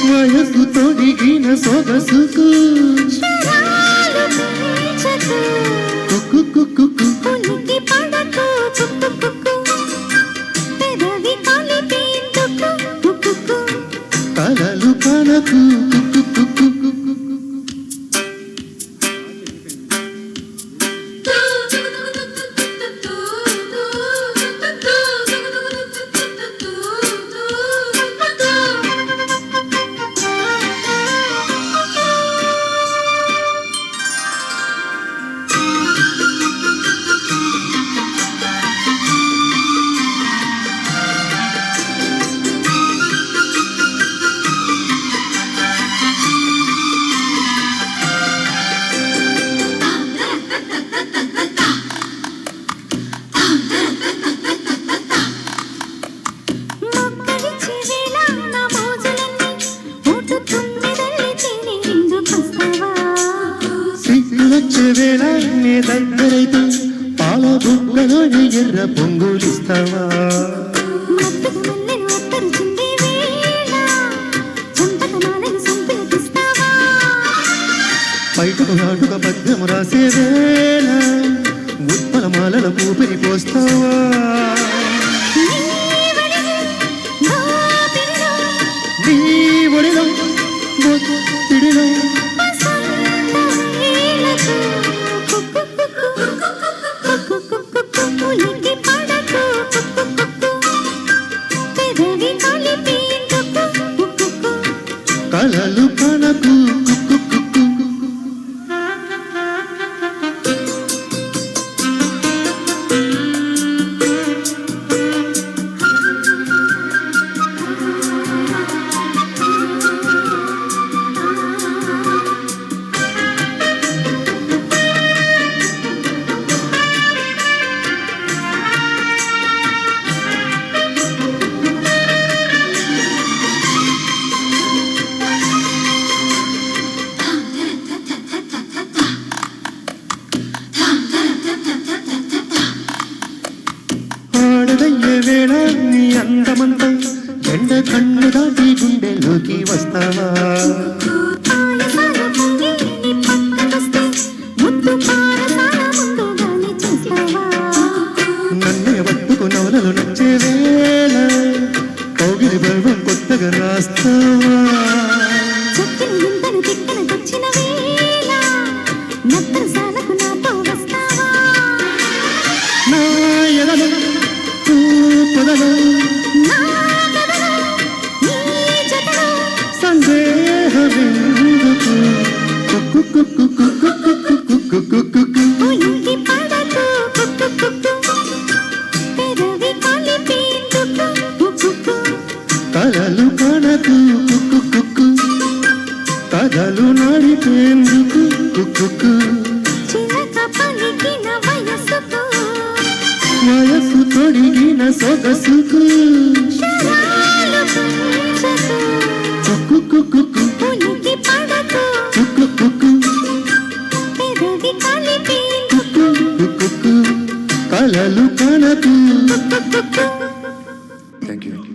వయసు తొడిగిన సొగసుకు కలలు కనకు వేళ నీ దగ్గరైతే పాల బుగ్గలో ఎర్ర పొంగులిస్తావా బయటకు నాటుగా పద్యము రాసే వేళ ఉత్పల మాలల కూపిరి పోస్తావా నీ ఒడిలో ఒత్తిడిలో కలలు కనకు వేళ నీ అందమంతా ఎండ కన్ను దాటి గుండెలోకి వస్తావా నన్నే వత్తుకు నవలలు నచ్చే వేళ కౌగిలి బల్బం కొత్తగా రాస్తావా నా ఎదలో సందేహమెందుకు కలలు కనకు కథలు నడిపేందుకు వయసు తొడిగిన సొగసుకు కలలు కనకు. Thank you.